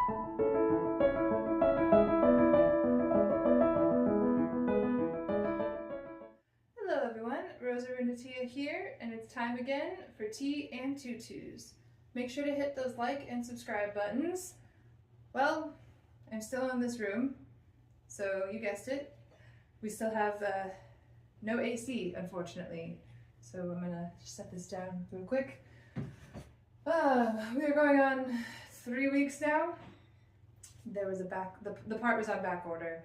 Hello everyone, Rosa Runatia here, and it's time again for Tea and Tutus. Make sure to hit those like and subscribe buttons. Well, I'm still in this room, so you guessed it. We still have no AC, unfortunately, so I'm gonna just set this down real quick. We are going on 3 weeks now. There was the part was on back order.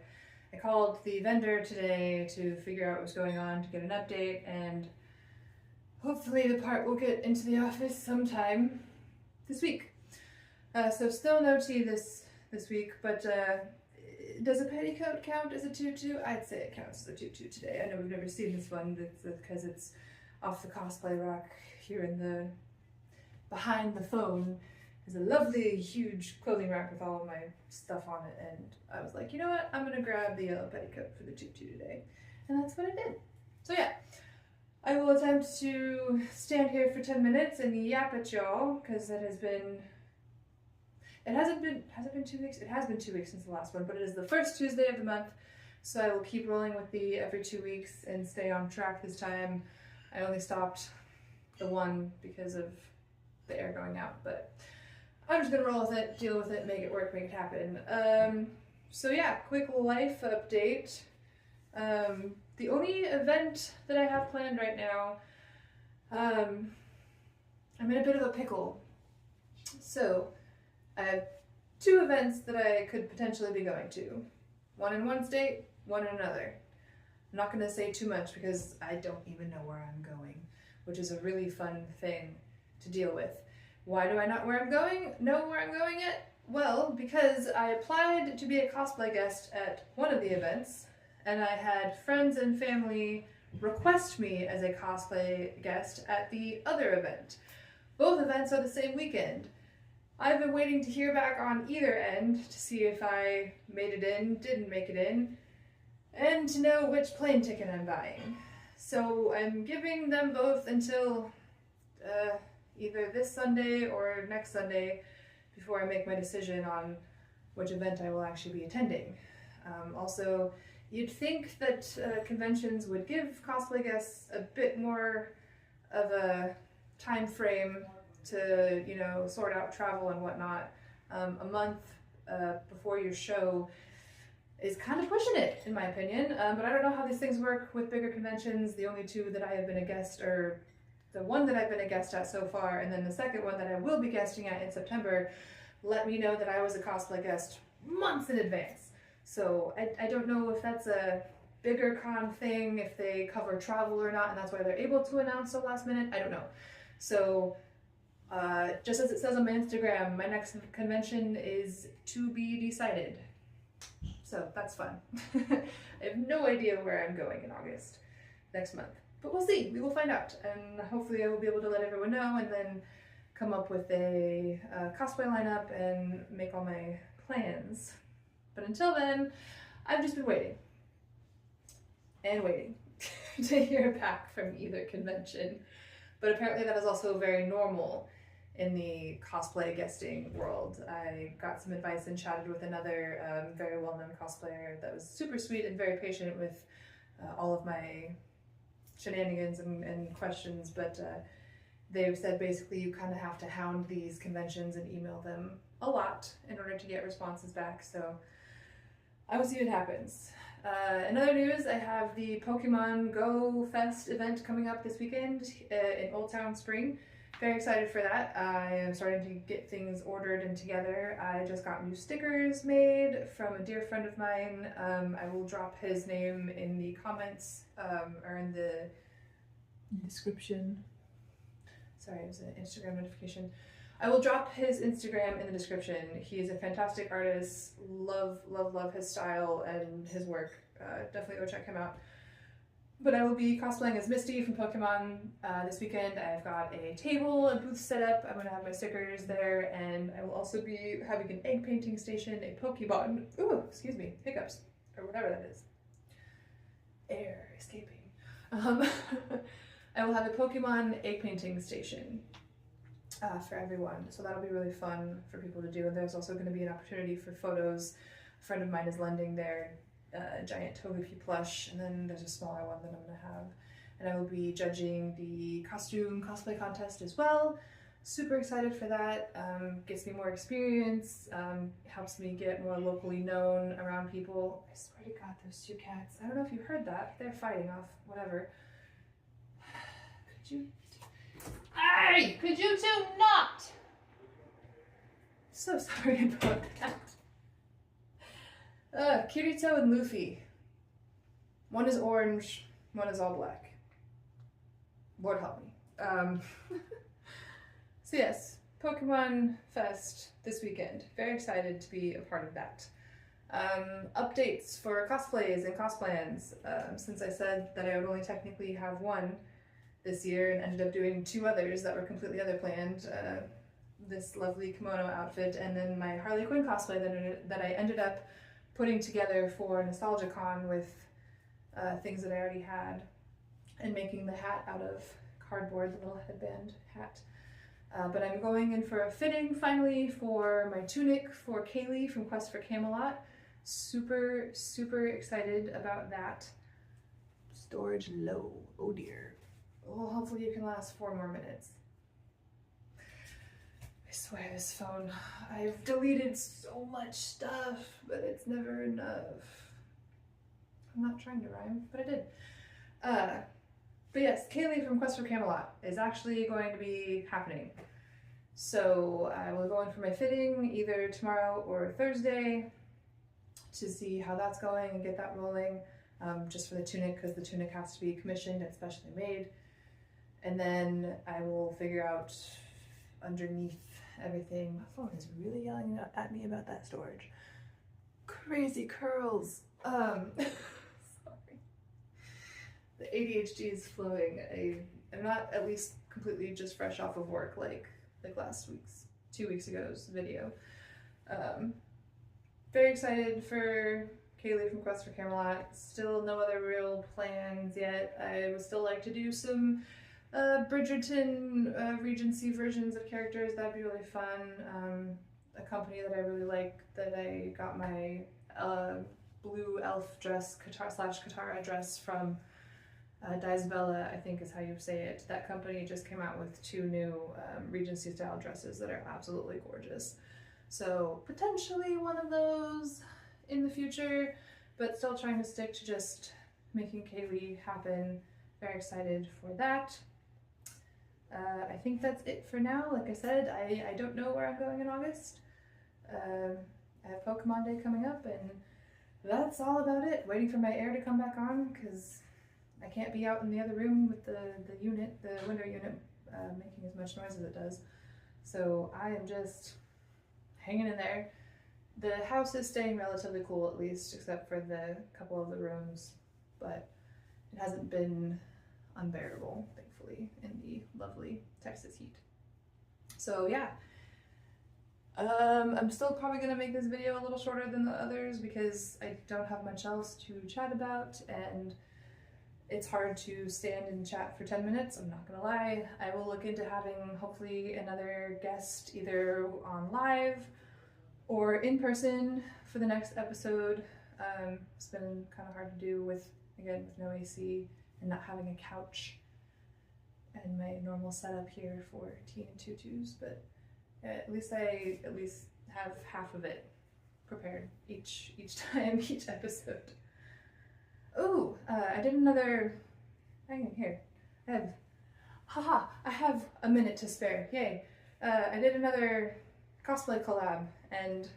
I called the vendor today to figure out what was going on, to get an update, and hopefully the part will get into the office sometime this week. So still no tea this week, but does a petticoat count as a tutu? I'd say it counts as a tutu today. I know we've never seen this one because it's off the cosplay rack here in the behind the phone. There's a lovely huge clothing rack with all of my stuff on it, and I was like, you know what, I'm gonna grab the yellow petticoat for the tutu today, and that's what I did. So yeah, I will attempt to stand here for 10 minutes and yap at y'all, because has it been 2 weeks? It has been 2 weeks since the last one, but it is the first Tuesday of the month, so I will keep rolling with the every 2 weeks and stay on track this time. I only stopped the one because of the air going out, but I'm just gonna roll with it, deal with it, make it work, make it happen. So yeah, quick life update. The only event that I have planned right now, I'm in a bit of a pickle. So I have 2 events that I could potentially be going to. One in one state, one in another. I'm not gonna say too much because I don't even know where I'm going, which is a really fun thing to deal with. Why do I not know where I'm going yet? Well, because I applied to be a cosplay guest at one of the events, and I had friends and family request me as a cosplay guest at the other event. Both events are the same weekend. I've been waiting to hear back on either end to see if I made it in, didn't make it in, and to know which plane ticket I'm buying. So I'm giving them both until either this Sunday or next Sunday before I make my decision on which event I will actually be attending. Also, you'd think that conventions would give cosplay guests a bit more of a time frame to, you know, sort out travel and whatnot. A month before your show is kind of pushing it, in my opinion. But I don't know how these things work with bigger conventions. The only 2 that I have been a guest are the one that I've been a guest at so far, and then the second one that I will be guesting at in September let me know that I was a cosplay guest months in advance. So I don't know if that's a bigger con thing, if they cover travel or not, and that's why they're able to announce so last minute. I don't know. So just as it says on my Instagram, my next convention is to be decided. So that's fun. I have no idea where I'm going in August next month. But we'll see, we will find out, and hopefully I will be able to let everyone know and then come up with a cosplay lineup and make all my plans. But until then, I've just been waiting and waiting to hear back from either convention. But apparently that is also very normal in the cosplay guesting world. I got some advice and chatted with another very well-known cosplayer that was super sweet and very patient with all of my shenanigans and questions, but they've said basically you kind of have to hound these conventions and email them a lot in order to get responses back, so I will see what happens. In other news, I have the Pokemon Go Fest event coming up this weekend in Old Town Spring. Very excited for that. I am starting to get things ordered and together. I just got new stickers made from a dear friend of mine. I will drop his name in the comments or in the description. Sorry, it was an Instagram notification. I will drop his Instagram in the description. He is a fantastic artist. Love, love, love his style and his work. Definitely go check him out. But I will be cosplaying as Misty from Pokemon this weekend. I've got a table, a booth set up. I'm going to have my stickers there, and I will also be having an egg painting station, a Pokeball. Ooh, excuse me, hiccups, or whatever that is. Air escaping. I will have a Pokemon egg painting station. for everyone. So that'll be really fun for people to do. And there's also going to be an opportunity for photos. A friend of mine is lending their giant Togepi plush, and then there's a smaller one that I'm going to have. And I will be judging the costume cosplay contest as well. Super excited for that. Gets me more experience, helps me get more locally known around people. I swear to God, those two cats. I don't know if you heard that. They're fighting off, whatever. Could you? Hey! Could you two not? So sorry about that. Kirito and Luffy. One is orange, one is all black. Lord help me. So yes, Pokemon Fest this weekend. Very excited to be a part of that. Updates for cosplays and cosplans. Since I said that I would only technically have one this year and ended up doing two others that were completely other planned. This lovely kimono outfit and then my Harley Quinn cosplay that I ended up putting together for NostalgiaCon with things that I already had and making the hat out of cardboard, the little headband hat. But I'm going in for a fitting finally for my tunic for Kaylee from Quest for Camelot. Super, super excited about that. Storage low, oh dear. Well, hopefully you can last 4 more minutes. I swear this phone, I've deleted so much stuff, but it's never enough. I'm not trying to rhyme, but I did. But yes, Kaylee from Quest for Camelot is actually going to be happening. So I will go in for my fitting either tomorrow or Thursday to see how that's going and get that rolling. Just for the tunic, because the tunic has to be commissioned and specially made. And then I will figure out underneath everything. My phone is really yelling at me about that storage. Crazy curls. Sorry. The ADHD is flowing. I'm not at least completely just fresh off of work like last week's, 2 weeks ago's video. Very excited for Kaylee from Quest for Camelot. Still no other real plans yet. I would still like to do some Bridgerton Regency versions of characters. That'd be really fun. A company that I really like that I got my blue elf dress, Katara dress from. Bella, I think is how you say it. That company just came out with 2 new Regency style dresses that are absolutely gorgeous. So potentially one of those in the future, but still trying to stick to just making Kaylee happen. Very excited for that. I think that's it for now. Like I said, I don't know where I'm going in August. I have Pokemon Day coming up and that's all about it. Waiting for my air to come back on because I can't be out in the other room with the window unit, making as much noise as it does. So I am just hanging in there. The house is staying relatively cool at least, except for the couple of the rooms, but it hasn't been unbearable, thankfully, in the lovely Texas heat. So yeah. I'm still probably going to make this video a little shorter than the others because I don't have much else to chat about and it's hard to stand and chat for 10 minutes, I'm not gonna lie. I will look into having hopefully another guest either on live or in person for the next episode. It's been kind of hard to do with no AC and not having a couch and my normal setup here for tea and tutus, but at least I have half of it prepared each time, each episode. Oh, I did another, hang in here, I have a minute to spare, yay. I did another cosplay collab, and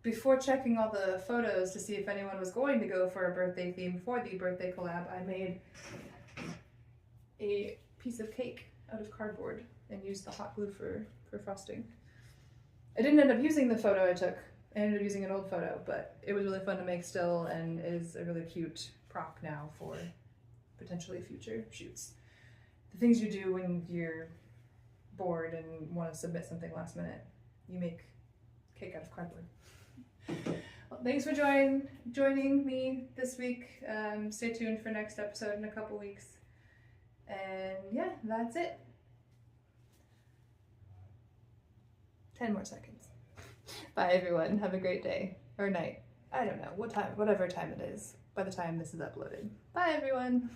before checking all the photos to see if anyone was going to go for a birthday theme for the birthday collab, I made a piece of cake out of cardboard and used the hot glue for frosting. I didn't end up using the photo I took. I ended up using an old photo, but it was really fun to make still and is a really cute prop now for potentially future shoots. The things you do when you're bored and want to submit something last minute. You make cake out of cardboard. Well, thanks for joining me this week. Stay tuned for next episode in a couple weeks. And yeah, that's it. 10 more seconds. Bye everyone. Have a great day. Or night. I don't know. What time, whatever time it is by the time this is uploaded. Bye everyone.